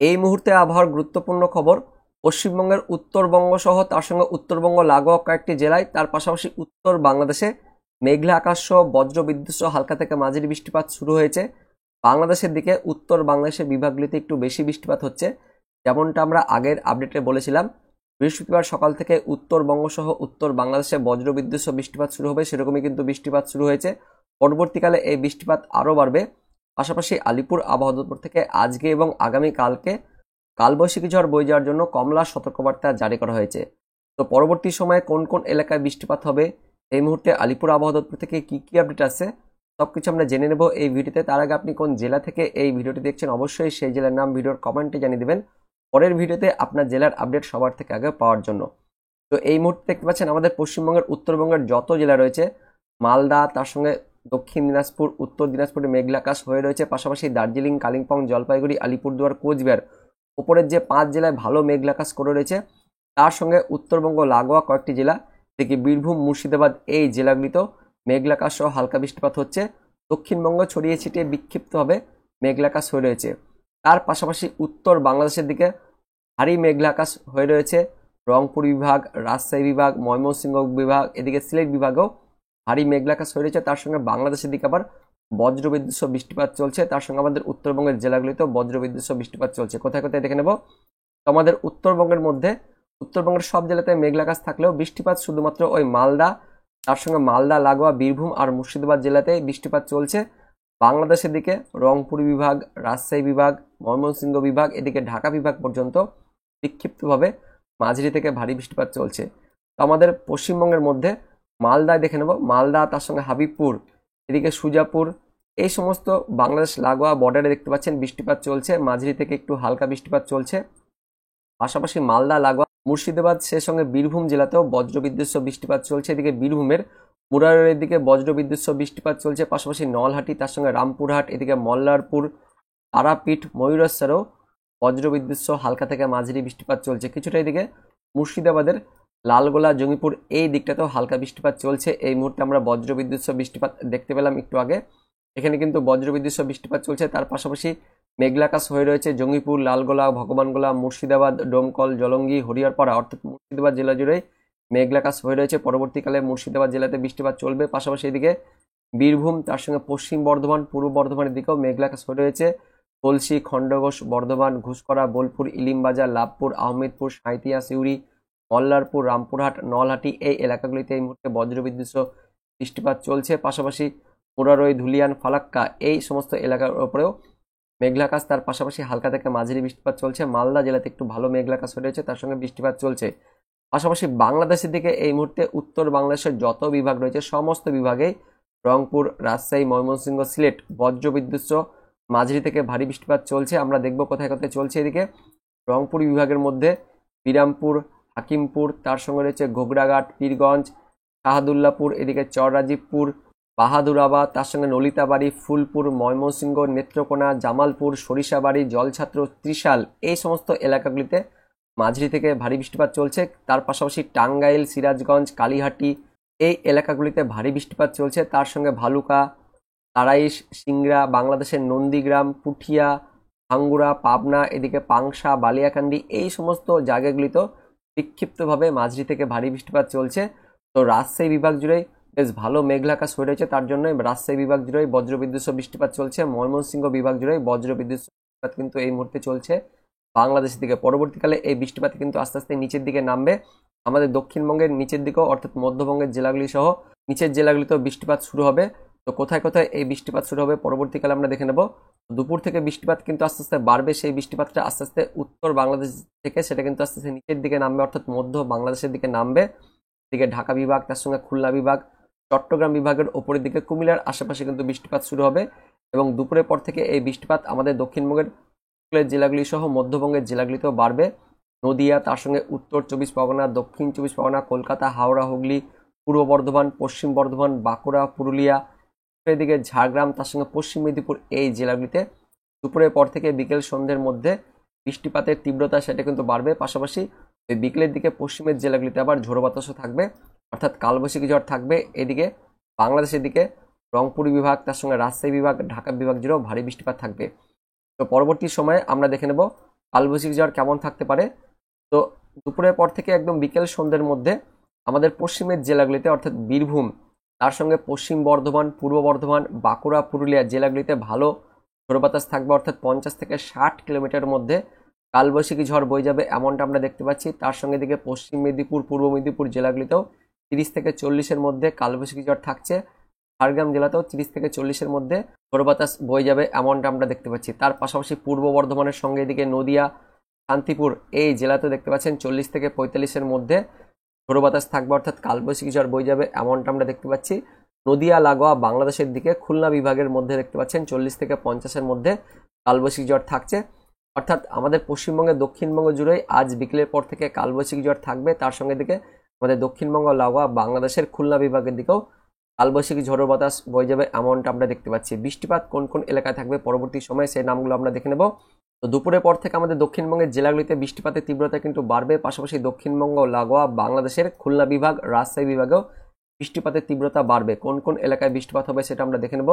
এই মুহূর্তে আবহাওয়ার গুরুত্বপূর্ণ খবর। পশ্চিমবঙ্গের উত্তরবঙ্গ সহ তার সঙ্গে উত্তরবঙ্গ লাগোয়া কয়েকটি জেলায়, তার পাশাপাশি উত্তর বাংলাদেশে মেঘলা আকাশ সহ বজ্রবিদ্যুৎ সহ হালকা থেকে মাঝারি বৃষ্টিপাত শুরু হয়েছে। বাংলাদেশের দিকে উত্তর বাংলাদেশের বিভাগগুলিতে একটু বেশি বৃষ্টিপাত হচ্ছে। যেমনটা আমরা আগের আপডেটে বলেছিলাম, বৃহস্পতিবার সকাল থেকে উত্তরবঙ্গ সহ উত্তর বাংলাদেশে বজ্রবিদ্যুৎ সহ বৃষ্টিপাত শুরু হবে, সেরকমই কিন্তু বৃষ্টিপাত শুরু হয়েছে। পরবর্তীকালে এই বৃষ্টিপাত আরও বাড়বে। পাশাপাশি আলিপুর আবহাওয়া দপ্তর থেকে আজকে এবং আগামীকালকে কালবৈশাখী ঝড় বয়ে যাওয়ার জন্য কমলা সতর্কবার্তা জারি করা হয়েছে। তো পরবর্তী সময়ে কোন কোন এলাকায় বৃষ্টিপাত হবে, এই মুহূর্তে আলিপুর আবহাওয়া দপ্তর থেকে কি কি আপডেট আছে, সবকিছু আমরা জেনে নেব এই ভিডিওতে। তার আগে আপনি কোন জেলা থেকে এই ভিডিওটি দেখছেন অবশ্যই সেই জেলার নাম ভিডিওর কমেন্টে জানিয়ে দেবেন, পরের ভিডিওতে আপনার জেলার আপডেট সবার থেকে আগে পাওয়ার জন্য। তো এই মুহূর্তে দেখতে পাচ্ছেন আমাদের পশ্চিমবঙ্গের উত্তরবঙ্গের যত জেলা রয়েছে, মালদা, তার সঙ্গে দক্ষিণ দিনাজপুর, উত্তর দিনাজপুরে মেঘলা আকাশ হয়ে রয়েছে। পাশাপাশি দার্জিলিং, কালিম্পং, জলপাইগুড়ি, আলিপুরদুয়ার, কোচবিহার, উপরের যে 5 জেলায় ভালো মেঘলা আকাশ করে রয়েছে, তার সঙ্গে উত্তরবঙ্গ লাগোয়া কয়েকটি জেলা থেকে বীরভূম, মুর্শিদাবাদ, এই জেলাগুলিতেও মেঘলা আকাশ সহ হালকা বৃষ্টিপাত হচ্ছে। দক্ষিণবঙ্গ ছড়িয়ে ছিটিয়ে বিক্ষিপ্তভাবে মেঘলা আকাশ হয়ে রয়েছে। তার পাশাপাশি উত্তর বাংলাদেশের দিকে ভারী মেঘলা আকাশ হয়ে রয়েছে। রংপুর বিভাগ, রাজশাহী বিভাগ, ময়মনসিংহ বিভাগ, এদিকে সিলেট বিভাগেও ভারী মেঘলা আকাশ হয়ে রয়েছে। তার সঙ্গে বাংলাদেশের দিকে আবার বজ্রবিদ্যুৎ সহ বৃষ্টিপাত চলছে। তার সঙ্গে আমাদের উত্তরবঙ্গের জেলাগুলিতেও বজ্রবিদ্যুৎ সহ বৃষ্টিপাত চলছে। কোথায় কোথায় দেখে নেব। তো আমাদের উত্তরবঙ্গের মধ্যে উত্তরবঙ্গের সব জেলাতে মেঘলা আকাশ থাকলেও বৃষ্টিপাত শুধুমাত্র ওই মালদা, তার সঙ্গে মালদা লাগোয়া বীরভূম আর মুর্শিদাবাদ জেলাতে বৃষ্টিপাত চলছে। বাংলাদেশের দিকে রংপুর বিভাগ, রাজশাহী বিভাগ, ময়মনসিংহ বিভাগ, এদিকে ঢাকা বিভাগ পর্যন্ত বিক্ষিপ্তভাবে মাঝারি থেকে ভারী বৃষ্টিপাত চলছে। তো আমাদের পশ্চিমবঙ্গের মধ্যে মালদায় দেখে নেব, মালদা, তার সঙ্গে হাবিবপুর, এদিকে সুজাপুর, এই সমস্ত বাংলাদেশ লাগোয়া বর্ডারে দেখতে পাচ্ছেন বৃষ্টিপাত চলছে, মাঝারি থেকে একটু হালকা বৃষ্টিপাত চলছে। পাশাপাশি মালদা লাগোয়া মুর্শিদাবাদ, সে সঙ্গে বীরভূম জেলাতেও বজ্রবিদ্যুৎ সহ বৃষ্টিপাত চলছে। এদিকে বীরভূমের মুরারের দিকে বজ্রবিদ্যুৎ সহ বৃষ্টিপাত চলছে। পাশাপাশি নলহাটি, তার সঙ্গে রামপুরহাট, এদিকে মল্লারপুর, তারাপীঠ, ময়ূরেশ্বরেও বজ্রবিদ্যুৎ সহ হালকা থেকে মাঝারি বৃষ্টিপাত চলছে। কিছুটা এদিকে মুর্শিদাবাদের লালগোলা, জঙ্গিপুর, এই দিকটাতেও হালকা বৃষ্টিপাত চলছে। এই মুহূর্তে আমরা বজ্রবিদ্যুৎ সহ বৃষ্টিপাত দেখতে পেলাম একটু আগে, এখানে কিন্তু বজ্রবিদ্যুৎ সহ বৃষ্টিপাত চলছে। তার পাশাপাশি মেঘলা আকাশ হয়ে রয়েছে জঙ্গিপুর, লালগোলা, ভগবানগোলা, মুর্শিদাবাদ, ডোমকল, জলঙ্গি, হরিহরপাড়া, অর্থাৎ মুর্শিদাবাদ জেলা জুড়ে মেঘলা আকাশ হয়ে রয়েছে। পরবর্তীকালে মুর্শিদাবাদ জেলাতে বৃষ্টিপাত চলবে। পাশাপাশি এদিকে বীরভূম, তার সঙ্গে পশ্চিম বর্ধমান, পূর্ব বর্ধমানের দিকেও মেঘলা আকাশ হয়ে রয়েছে। কলসি, খণ্ডঘোষ, বর্ধমান, ঘুষকরা, বোলপুর, ইলিমবাজার, লাভপুর, আহমেদপুর, সাঁইথিয়া, সিউড়ি, মল্লারপুর, রামপুরহাট, নলহাটি, এই এলাকাগুলিতে এই মুহূর্তে বজ্রবিদ্যুৎ সহ বৃষ্টিপাত চলছে। পাশাপাশি মুরারই, ধুলিয়ান, ফালাক্কা, এই সমস্ত এলাকার ওপরেও মেঘলা আকাশ, তার পাশাপাশি হালকা থেকে মাঝারি বৃষ্টিপাত চলছে। মালদা জেলাতে একটু ভালো মেঘলা আকাশ হয়ে রয়েছে, তার সঙ্গে বৃষ্টিপাত চলছে। পাশাপাশি বাংলাদেশের দিকে এই মুহূর্তে উত্তর বাংলাদেশের যত বিভাগ রয়েছে সমস্ত বিভাগেই রংপুর, রাজশাহী, ময়মনসিংহ, সিলেট বজ্রবিদ্যুৎ সহ মাঝারি থেকে ভারী বৃষ্টিপাত চলছে। আমরা দেখব কোথায় কোথায় চলছে। এদিকে রংপুর বিভাগের মধ্যে বিরামপুর, হাকিমপুর, তার সঙ্গে রয়েছে ঘোগড়াঘাট, পীরগঞ্জ, শাহাদুল্লাপুর, এদিকে চররাজীবপুর, বাহাদুরাবাদ, তার সঙ্গে নলিতাবাড়ি, ফুলপুর, ময়মনসিংহ, নেত্রকোনা, জামালপুর, সরিষাবাড়ি, জলছাত্র, ত্রিশাল, এই সমস্ত এলাকাগুলিতে মাঝারি থেকে ভারী বৃষ্টিপাত চলছে। তার পাশাপাশি টাঙ্গাইল, সিরাজগঞ্জ, কালীহাটি, এই এলাকাগুলিতে ভারী বৃষ্টিপাত চলছে। তার সঙ্গে ভালুকা, তারাইশ, সিংড়া, বাংলাদেশের নন্দীগ্রাম, পুঠিয়া, ভাঙ্গুড়া, পাবনা, এদিকে পাংশা, বালিয়াকান্দি, এই সমস্ত জায়গাগুলিতেও বিক্ষিপ্তভাবে মাঝারি থেকে ভারী বৃষ্টিপাত চলছে। তো রাজশাহী বিভাগ জুড়েই বেশ ভালো মেঘলা আকাশ হয়ে রয়েছে, তার জন্য রাজশাহী বিভাগ জুড়েই বজ্রবিদ্যুৎ সহ বৃষ্টিপাত চলছে। ময়মনসিংহ বিভাগ জুড়েই বজ্রবিদ্যুৎ সহ বৃষ্টিপাত কিন্তু এই মুহূর্তে চলছে বাংলাদেশের দিকে। পরবর্তীকালে এই বৃষ্টিপাত কিন্তু আস্তে আস্তে নিচের দিকে নামবে। আমাদের দক্ষিণবঙ্গের নিচের দিকেও, অর্থাৎ মধ্যবঙ্গের জেলাগুলি সহ নিচের জেলাগুলিতেও বৃষ্টিপাত শুরু হবে। তো কোথায় কোথায় এই বৃষ্টিপাত শুরু হবে পরবর্তীকালে আমরা দেখে নেব। দুপুর থেকে বৃষ্টিপাত কিন্তু আস্তে আস্তে বাড়বে, সেই বৃষ্টিপাতটা আস্তে আস্তে উত্তর বাংলাদেশ থেকে সেটা কিন্তু আস্তে আস্তে নিচের দিকে নামবে, অর্থাৎ মধ্য বাংলাদেশের দিকে নামবে। এদিকে ঢাকা বিভাগ, তার সঙ্গে খুলনা বিভাগ, চট্টগ্রাম বিভাগের ওপরের দিকে কুমিল্লার আশেপাশে কিন্তু বৃষ্টিপাত শুরু হবে। এবং দুপুরের পর থেকে এই বৃষ্টিপাত আমাদের দক্ষিণবঙ্গের জেলাগুলি সহ মধ্যবঙ্গের জেলাগুলিতেও বাড়বে। নদিয়া, তার সঙ্গে উত্তর 24 পরগনা, দক্ষিণ 24 পরগনা, কলকাতা, হাওড়া, হুগলি, পূর্ব বর্ধমান, পশ্চিম বর্ধমান, বাঁকুড়া, পুরুলিয়া, এদিকে ঝাড়গ্রাম, তার সঙ্গে পশ্চিম মেদিনীপুর, এই জেলাগুলিতে দুপুরের পর থেকে বিকেল সন্ধ্যের মধ্যে বৃষ্টিপাতের তীব্রতা সেটা কিন্তু বাড়বে। পাশাপাশি ওই বিকেলের দিকে পশ্চিমের জেলাগুলিতে আবার ঝোড়ো বাতাসও থাকবে, অর্থাৎ কালবৈশাখী ঝড় থাকবে। এদিকে বাংলাদেশের দিকে রংপুর বিভাগ, তার সঙ্গে রাজশাহী বিভাগ, ঢাকা বিভাগ জুড়েও ভারী বৃষ্টিপাত থাকবে। তো পরবর্তী সময়ে আমরা দেখে নেব কালবৈশাখী ঝড় কেমন থাকতে পারে। তো দুপুরের পর থেকে একদম বিকেল সন্ধ্যের মধ্যে আমাদের পশ্চিমের জেলাগুলিতে অর্থাৎ বীরভূম, তার সঙ্গে পশ্চিম বর্ধমান, পূর্ব বর্ধমান, বাঁকুড়া, পুরুলিয়া জেলাগুলিতে ভালো ঝোড়ো বাতাস থাকবে, অর্থাৎ 50 থেকে 60 কিলোমিটারের মধ্যে কালবৈশাখী ঝড় বয়ে যাবে এমনটা আমরা দেখতে পাচ্ছি। তার সঙ্গে দিকে পশ্চিম মেদিনীপুর, পূর্ব মেদিনীপুর জেলাগুলিতেও 30 থেকে 40-এর মধ্যে কালবৈশাখী ঝড় থাকছে। ঝাড়গ্রাম জেলাতেও 30 থেকে 40-এর মধ্যে ঝোড়ো বাতাস বয়ে যাবে এমনটা আমরা দেখতে পাচ্ছি। তার পাশাপাশি পূর্ব বর্ধমানের সঙ্গে এদিকে নদিয়া, শান্তিপুর এই জেলাতেও দেখতে পাচ্ছেন 40 থেকে 45-এর মধ্যে ঝোড়ো বাতাস থাকবে, অর্থাৎ কালবৈশাখী ঝড় বয়ে যাবে এমনটা আমরা দেখতে পাচ্ছি। নদিয়া লাগোয়া বাংলাদেশের দিকে খুলনা বিভাগের মধ্যে দেখতে পাচ্ছেন 40 থেকে 50-এর মধ্যে কালবৈশাখী ঝড় থাকছে। অর্থাৎ আমাদের পশ্চিমবঙ্গের দক্ষিণবঙ্গ জুড়েই আজ বিকেলের পর থেকে কালবৈশাখী ঝড় থাকবে। তার সঙ্গে দিকে আমাদের দক্ষিণবঙ্গ লাগোয়া বাংলাদেশের খুলনা বিভাগের দিকেও কালবৈশাখী ঝোড়ো বাতাস বয়ে যাবে এমনটা আমরা দেখতে পাচ্ছি। বৃষ্টিপাত কোন কোন এলাকায় থাকবে পরবর্তী সময়ে সেই নামগুলো আমরা দেখে নেব। তো দুপুরের পর থেকে আমাদের দক্ষিণবঙ্গের জেলাগুলিতে বৃষ্টিপাতের তীব্রতা কিন্তু বাড়বে, পাশাপাশি দক্ষিণবঙ্গ লাগোয়া বাংলাদেশের খুলনা বিভাগ, রাজশাহী বিভাগেও বৃষ্টিপাতের তীব্রতা বাড়বে। কোন কোন এলাকায় বৃষ্টিপাত হবে সেটা আমরা দেখে নেব।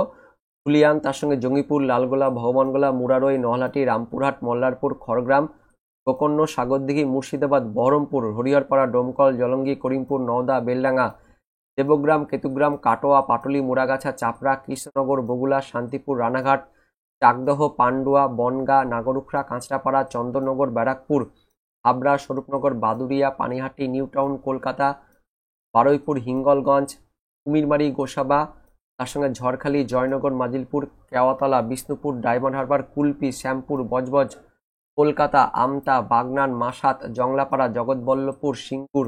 ধুলিয়ান, তার সঙ্গে জঙ্গিপুর, লালগোলা, ভগবানগোলা, মুরারই, নলহাটি, রামপুরহাট, মল্লারপুর, খড়গ্রাম, গোকর্ণ, সাগরদিঘি, মুর্শিদাবাদ, বহরমপুর, হরিহরপাড়া, ডোমকল, জলঙ্গি, করিমপুর, নওদা, বেলডাঙ্গা, দেবগ্রাম, কেতুগ্রাম, কাটোয়া, পাটুলি, মুরাগাছা, চাপড়া, কৃষ্ণনগর, বগুলা, শান্তিপুর, রানাঘাট, চাকদহ, পান্ডুয়া, বনগাঁ, নাগরুখরা, কাঁচরাপাড়া, চন্দননগর, ব্যারাকপুর, হাবড়া, স্বরূপনগর, বাদুড়িয়া, পানিহাটি, নিউ টাউন, কলকাতা, বারুইপুর, হিঙ্গলগঞ্জ, কুমিরমারি, গোসাবা, তার সঙ্গে ঝড়খালি, জয়নগর, মাজিলপুর, কেওয়াতলা, বিষ্ণুপুর, ডায়মন্ড হারবার, কুলপি, শ্যামপুর, বজবজ, কলকাতা, আমতা, বাগনান, মাসাত, জংলাপাড়া, জগৎবল্লভপুর, সিংপুর,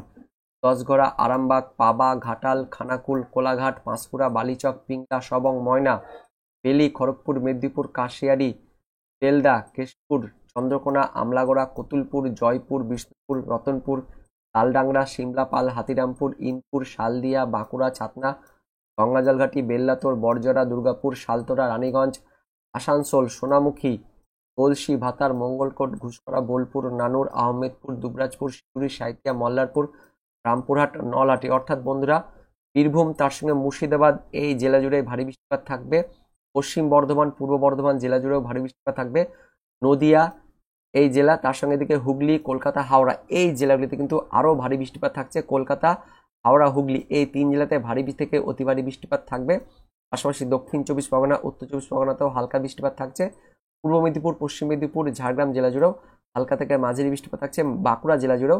দশঘরা, আরামবাগ, পাবা, ঘাটাল, খানাকুল, কোলাঘাট, পাঁশকুড়া, বালিচক, পিংলা, সবং, ময়না, বেলি, খড়গপুর, মেদিনীপুর, কাশিয়ারি, বেলদা, কেশপুর, চন্দ্রকোনা, আমলাগড়া, কতুলপুর, জয়পুর, বিষ্ণুপুর, রতনপুর, তালডাংরা, সিমলাপাল, হাতিরামপুর, ইনপুর, শালদিয়া, বাঁকুড়া, ছাতনা, গঙ্গাজলঘাটি, বেল্লাতোর, বড়জরা, দুর্গাপুর, সালতোরা, রানীগঞ্জ, আসানসোল, সোনামুখী, গলসি, ভাতার, মঙ্গলকোট, ঘুষকরা, বোলপুর, নানুর, আহমেদপুর, দুবরাজপুর, শিউরি, সাঁইথিয়া, মল্লারপুর, রামপুরহাট, নলহাটি। অর্থাৎ বন্ধুরা বীরভূম, তার সঙ্গে মুর্শিদাবাদ এই জেলা জুড়ে ভারী বৃষ্টিপাত থাকবে। পশ্চিম বর্ধমান, পূর্ব বর্ধমান জেলা জুড়েও ভারী বৃষ্টিপাত থাকবে। নদিয়া এই জেলা, তার সঙ্গে দিকে হুগলি, কলকাতা, হাওড়া এই জেলাগুলিতে কিন্তু আরও ভারী বৃষ্টিপাত থাকছে। কলকাতা, হাওড়া, হুগলি এই 3 জেলাতে ভারী থেকে অতি ভারী বৃষ্টিপাত থাকবে। পাশাপাশি দক্ষিণ 24 পরগনা, উত্তর 24 পরগনাতেও হালকা বৃষ্টিপাত থাকছে। পূর্ব মেদিনীপুর, পশ্চিম মেদিনীপুর, ঝাড়গ্রাম জেলা জুড়েও হালকা থেকে মাঝারি বৃষ্টিপাত থাকছে। বাঁকুড়া জেলা জুড়েও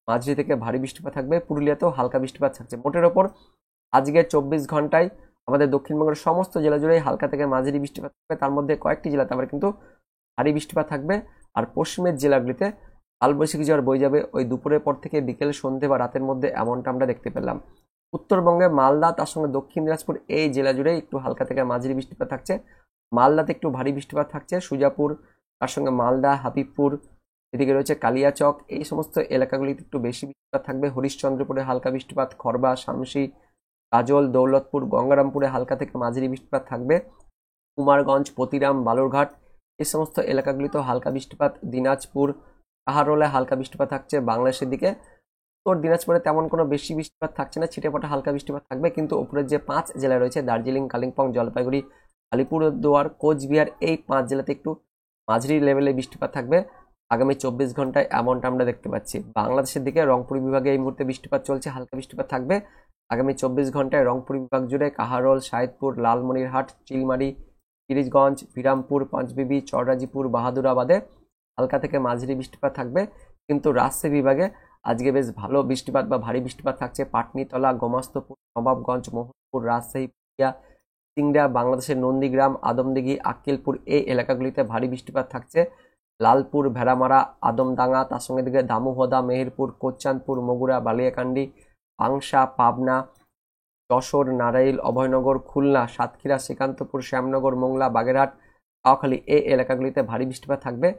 মাঝারি থেকে ভারী বৃষ্টিপাত থাকবে। পুরুলিয়াতেও হালকা বৃষ্টিপাত থাকছে। মোটের ওপর আজকের 24 ঘন্টায় আমাদের দক্ষিণবঙ্গের সমস্ত জেলা জুড়েই হালকা থেকে মাঝারি বৃষ্টিপাত থাকবে। তার মধ্যে কয়েকটি জেলাতে আবার কিন্তু ভারী বৃষ্টিপাত থাকবে। আর পশ্চিমের জেলাগুলিতে কালবৈশাখী ঝড় বয়ে যাবে ওই দুপুরের পর থেকে বিকেল, সন্ধে বা রাতের মধ্যে, এমনটা আমরা দেখতে পেলাম। উত্তরবঙ্গে মালদা, তার সঙ্গে দক্ষিণ দিনাজপুর এই জেলা জুড়ে একটু হালকা থেকে মাঝারি বৃষ্টিপাত থাকছে। মালদাতে একটু ভারী বৃষ্টিপাত থাকছে। সুজাপুর, তার সঙ্গে মালদা, হাবিবপুর, এদিকে রয়েছে কালিয়াচক, এই সমস্ত এলাকাগুলিতে একটু বেশি বৃষ্টিপাত থাকবে। হরিশ্চন্দ্রপুরে হালকা বৃষ্টিপাত, খড়বা, শামসি, কাজল, দৌলতপুর, গঙ্গারামপুরে হালকা থেকে মাঝারি বৃষ্টিপাত থাকবে। কুমারগঞ্জ, পতিরাম, বালুরঘাট এই সমস্ত এলাকাগুলিতেও হালকা বৃষ্টিপাত। দিনাজপুর, কাহারোলে হালকা বৃষ্টিপাত থাকছে। বাংলাদেশের দিকে উত্তর দিনাজপুরে তেমন কোনো বেশি বৃষ্টিপাত থাকছে না, ছিটেফোঁটা হালকা বৃষ্টিপাত থাকবে। কিন্তু উপরের যে 5 জেলা রয়েছে দার্জিলিং, কালিম্পং, জলপাইগুড়ি, আলিপুরদুয়ার, কোচবিহার এই 5 জেলাতে একটু মাঝারি লেভেলে বৃষ্টিপাত থাকবে আগামী 24 ঘন্টায়, এমনটা আমরা দেখতে পাচ্ছি। বাংলাদেশের দিকে রংপুর বিভাগে এই মুহূর্তে বৃষ্টিপাত চলছে, হালকা বৃষ্টিপাত থাকবে আগামী 24 ঘন্টায়। রংপুর বিভাগ জুড়ে কাহারোল, সাইদপুর, লালমনিরহাট, চিলমারি, কিরিশগঞ্জ, বিরামপুর, পাঁচবিবি, চররাজিপুর, বাহাদুরাবাদে হালকা থেকে মাঝারি বৃষ্টিপাত থাকবে। কিন্তু রাজশাহী বিভাগে আজকে বেশ ভালো বৃষ্টিপাত বা ভারী বৃষ্টিপাত থাকছে। পাটনিতলা, গোমাস্তপুর, নবাবগঞ্জ, মোহনপুর, রাজশাহী, পুরিয়া, সিংড়া, বাংলাদেশের নন্দীগ্রাম, আদমদিঘি, আক্কেলপুর এই এলাকাগুলিতে ভারী বৃষ্টিপাত থাকছে। লালপুর, ভেড়ামারা, আদমডাঙ্গা, তার সঙ্গে দিকে দামোহদা, মেহেরপুর, কোচ্চানপুর, মগুরা, বালিয়াকান্দি, পাংশা, পাবনা, যশোর, নারাইল, অভয়নগর, খুলনা, সাতক্ষীরা, শ্রীকান্তপুর, শ্যামনগর, মোংলা, বাগেরহাট, কাউখালী এই এলাকাগুলিতে ভারী বৃষ্টিপাত থাকবে।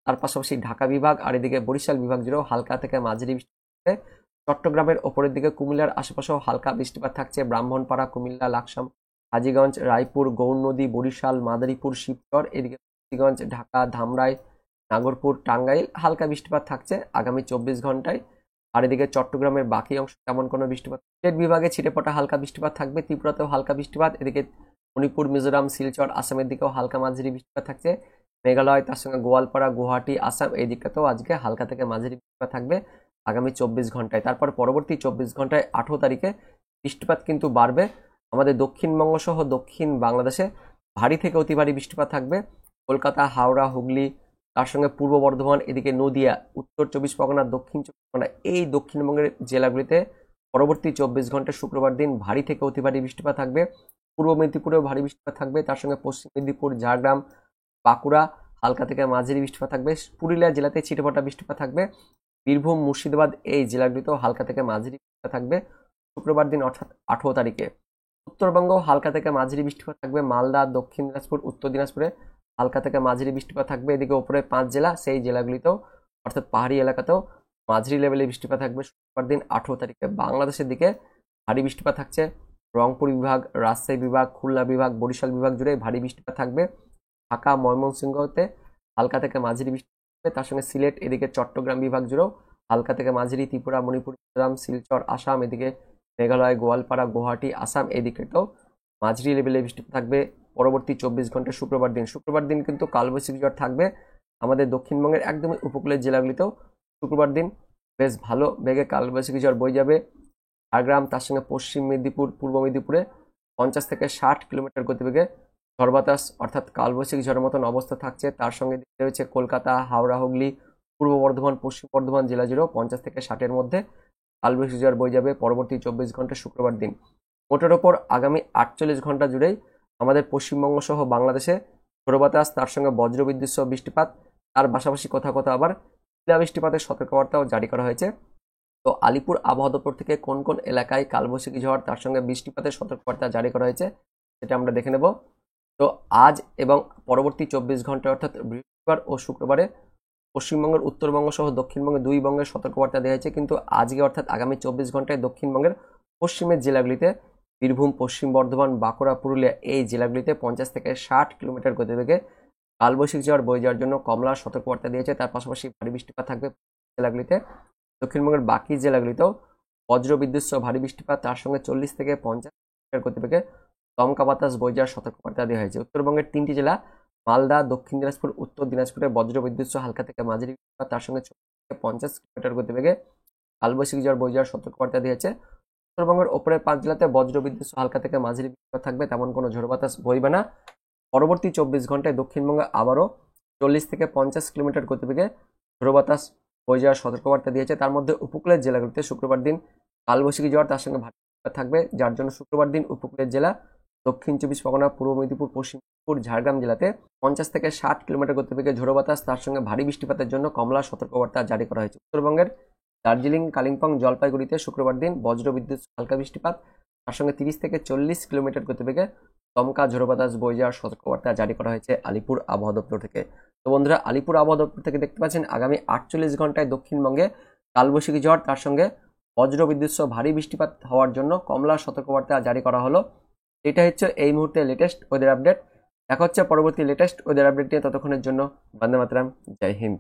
তার পাশাপাশি ঢাকা বিভাগ আর এদিকে বরিশাল বিভাগ জুড়েও হালকা থেকে মাঝারি বৃষ্টিপাত থাকবে। চট্টগ্রামের ওপরের দিকে কুমিল্লার আশেপাশেও হালকা বৃষ্টিপাত থাকছে। ব্রাহ্মণপাড়া, কুমিল্লা, লাকসাম, হাজীগঞ্জ, রায়পুর, গৌরনদী, বরিশাল, মাদারীপুর, শিবচর, এদিকে মুন্সিগঞ্জ, ঢাকা, ধামরাই, নাগরপুর, টাঙ্গাইল হালকা বৃষ্টিপাত থাকছে আগামী 24 ঘন্টায়। আর এদিকে চট্টগ্রামের বাকি অংশ তেমন কোনো বৃষ্টিপাত, স্টেট বিভাগে ছিটেফোঁটা হালকা বৃষ্টিপাত থাকবে। ত্রিপুরাতেও হালকা বৃষ্টিপাত। এদিকে মণিপুর, মিজোরাম, শিলচর, আসামের দিকেও হালকা মাঝারি বৃষ্টিপাত থাকছে। মেঘালয়, তার সঙ্গে গোয়ালপাড়া, গুয়াহাটি, আসাম এই দিকটাতেও আজকে হালকা থেকে মাঝারি বৃষ্টিপাত থাকবে আগামী 24 ঘন্টায়। তারপর পরবর্তী 24 ঘন্টায় 18 তারিখে বৃষ্টিপাত কিন্তু বাড়বে। আমাদের দক্ষিণবঙ্গ সহ দক্ষিণ বাংলাদেশে ভারী থেকে অতি ভারী বৃষ্টিপাত থাকবে। কলকাতা, হাওড়া, হুগলি, তার সঙ্গে পূর্ব বর্ধমান, এদিকে নদিয়া, উত্তর 24 পরগনা, দক্ষিণ 24 পরগনা এই দক্ষিণবঙ্গের জেলাগুলিতে পরবর্তী 24 ঘন্টা শুক্রবার দিন ভারী থেকে অতি ভারী বৃষ্টিপাত থাকবে। পূর্ব মেদিনীপুরেও ভারী বৃষ্টিপাত থাকবে, তার সঙ্গে পশ্চিম মেদিনীপুর, ঝাড়গ্রাম, বাঁকুড়া হালকা থেকে মাঝারি বৃষ্টিপাত থাকবে। পুরুলিয়া জেলাতে ছিটেফোঁটা বৃষ্টিপাত থাকবে। বীরভূম, মুর্শিদাবাদ এই জেলাগুলিতেও হালকা থেকে মাঝারি বৃষ্টিপাত থাকবে শুক্রবার দিন অর্থাৎ 18 তারিখে। উত্তরবঙ্গ হালকা থেকে মাঝারি বৃষ্টিপাত থাকবে। মালদা, দক্ষিণ দিনাজপুর, উত্তর দিনাজপুরে হালকা থেকে মাঝারি বৃষ্টিপাত থাকবে। এদিকে উপরে 5 জেলা সেই জেলাগুলিতেও অর্থাৎ পাহাড়ি এলাকাতেও মাঝারি লেভেলে বৃষ্টিপাত থাকবে শুক্রবার দিন 18 তারিখে। বাংলাদেশের দিকে ভারী বৃষ্টিপাত থাকছে রংপুর বিভাগ, রাজশাহী বিভাগ, খুলনা বিভাগ, বরিশাল বিভাগ জুড়ে ভারী বৃষ্টিপাত থাকবে। ঢাকা, ময়মনসিংহতে হালকা থেকে মাঝারি বৃষ্টি থাকবে, তার সঙ্গে সিলেট, এদিকে চট্টগ্রাম বিভাগ জুড়েও হালকা থেকে মাঝারি, ত্রিপুরা, মণিপুর, মিজোরাম, শিলচর, আসাম, এদিকে মেঘালয়, গোয়ালপাড়া, গুয়াহাটি, আসাম এই দিকেটাও মাঝারি লেভেলে বৃষ্টিপাত থাকবে পরবর্তী 24 ঘন্টা শুক্রবার দিন কিন্তু কালবৈশাখী ঝড় থাকবে আমাদের দক্ষিণবঙ্গের একদমই উপকূলের জেলাগুলিতেও। শুক্রবার দিন বেশ ভালো বেগে কালবৈশাখী ঝড় বয়ে যাবে ঝাড়গ্রাম, তার সঙ্গে পশ্চিম মেদিনীপুর, পূর্ব মেদিনীপুরে 50 থেকে 60 কিলোমিটার গতিবেগে ঝড় বাতাস অর্থাৎ কালবৈশাখী ঝড়ের মতন অবস্থা থাকছে। তার সঙ্গে রয়েছে কলকাতা, হাওড়া, হুগলি, পূর্ব বর্ধমান, পশ্চিম বর্ধমান জেলা জুড়েও 50 থেকে 60-এর মধ্যে কালবৈশাখী ঝড় বয়ে যাবে পরবর্তী 24 ঘন্টা শুক্রবার দিন। মোটের ওপর আগামী 48 ঘন্টা জুড়েই আমাদের পশ্চিমবঙ্গ সহ বাংলাদেশে ঝড়ো বাতাস, তার সঙ্গে বজ্রবিদ্যুৎ সহ বৃষ্টিপাত, তার পাশাপাশি কোথাও কোথাও আবার শিলা বৃষ্টিপাতের সতর্কবার্তাও জারি করা হয়েছে। তো আলিপুর আবহাওয়া দপ্তর থেকে কোন কোন এলাকায় কালবৈশাখী ঝড় তার সঙ্গে বৃষ্টিপাতের সতর্কবার্তা জারি করা হয়েছে সেটা আমরা দেখে নেব। তো আজ এবং পরবর্তী 24 ঘন্টা অর্থাৎ বৃহস্পতিবার ও শুক্রবারে পশ্চিমবঙ্গের উত্তরবঙ্গ সহ দক্ষিণবঙ্গের 2 বঙ্গের সতর্কবার্তা দেওয়া হয়েছে, কিন্তু আজকে অর্থাৎ আগামী 24 ঘন্টায় দক্ষিণবঙ্গের পশ্চিমের জেলাগুলিতে বীরভূম, পশ্চিম বর্ধমান, বাঁকুড়া, পুরুলিয়া এই জেলাগুলিতে 50 থেকে 60 কিলোমিটার গতিবেগে কালবৈশাখী ঝড় বয়ে যাওয়ার জন্য কমলা সতর্কবার্তা দিয়েছে। তার পাশাপাশি ভারী বৃষ্টিপাত থাকবে জেলাগুলিতে। দক্ষিণবঙ্গের বাকি জেলাগুলিতেও বজ্রবিদ্যুৎ সহ ভারী বৃষ্টিপাত, তার সঙ্গে 40 থেকে 50 কিলোমিটার গতিবেগে দমকা বাতাস বয়ে যাওয়ার সতর্কবার্তা দেওয়া হয়েছে। উত্তরবঙ্গের 3টি জেলা মালদা, দক্ষিণ দিনাজপুর, উত্তর দিনাজপুরে বজ্রবিদ্যুৎ সহ হালকা থেকে মাঝারি বৃষ্টিপাত, তার সঙ্গে 40 থেকে 50 কিলোমিটার গতিবেগে কালবৈশাখী ঝড় বয়ে যাওয়ার সতর্কবার্তা দিয়েছে। উত্তরবঙ্গের ওপরের 5 জেলাতে বজ্রবিদ্যুৎ সহ হালকা থেকে মাঝারি বৃষ্টিপাত থাকবে, তেমন কোনো ঝড়ো বাতাস বইবে না। পরবর্তী 24 ঘন্টায় দক্ষিণবঙ্গে আবারও 40 থেকে 50 কিলোমিটার গতিবেগে ঝড়ো বাতাস বয়ে যাওয়ার সতর্কবার্তা দিয়েছে। তার মধ্যে উপকূলের জেলাগুলিতে শুক্রবার দিন কালবৈশাখী ঝড় তার সঙ্গে ভারী বৃষ্টিপাত থাকবে, যার জন্য শুক্রবার দিন উপকূলের জেলা দক্ষিণ 24 পরগনা, পূর্ব মেদিনীপুর, পশ্চিম মেদিনীপুর, ঝাড়গ্রাম জেলাতে 50 থেকে 60 কিলোমিটার গতিবেগে ঝড়ো বাতাস তার সঙ্গে ভারী বৃষ্টিপাতের জন্য কমলা সতর্কবার্তা জারি করা হয়েছে। উত্তরবঙ্গের দার্জিলিং, কালিম্পং, জলপাইগুড়িতে শুক্রবার দিন বজ্রবিদ্যুৎ হালকা বৃষ্টিপাত, তার সঙ্গে 30 থেকে 40 কিলোমিটার গতিবেগে দমকা ঝড়ো বাতাস বয়ে যাওয়ার সতর্কবার্তা জারি করা হয়েছে আলিপুর আবহাওয়া দপ্তর থেকে। তো বন্ধুরা, আলিপুর আবহাওয়া দপ্তর থেকে দেখতে পাচ্ছেন আগামী 48 ঘন্টায় দক্ষিণবঙ্গে কালবৈশাখী ঝড় তার সঙ্গে বজ্রবিদ্যুৎ সহ ভারী বৃষ্টিপাত হওয়ার জন্য কমলা সতর্কবার্তা জারি করা হলো। এটা হচ্ছে এই মুহূর্তে লেটেস্ট ওয়েদার আপডেট। দেখা হচ্ছে পরবর্তী লেটেস্ট ওয়েদার আপডেট নিয়ে, ততক্ষণের জন্য বন্দে মাতরম, জয় হিন্দ।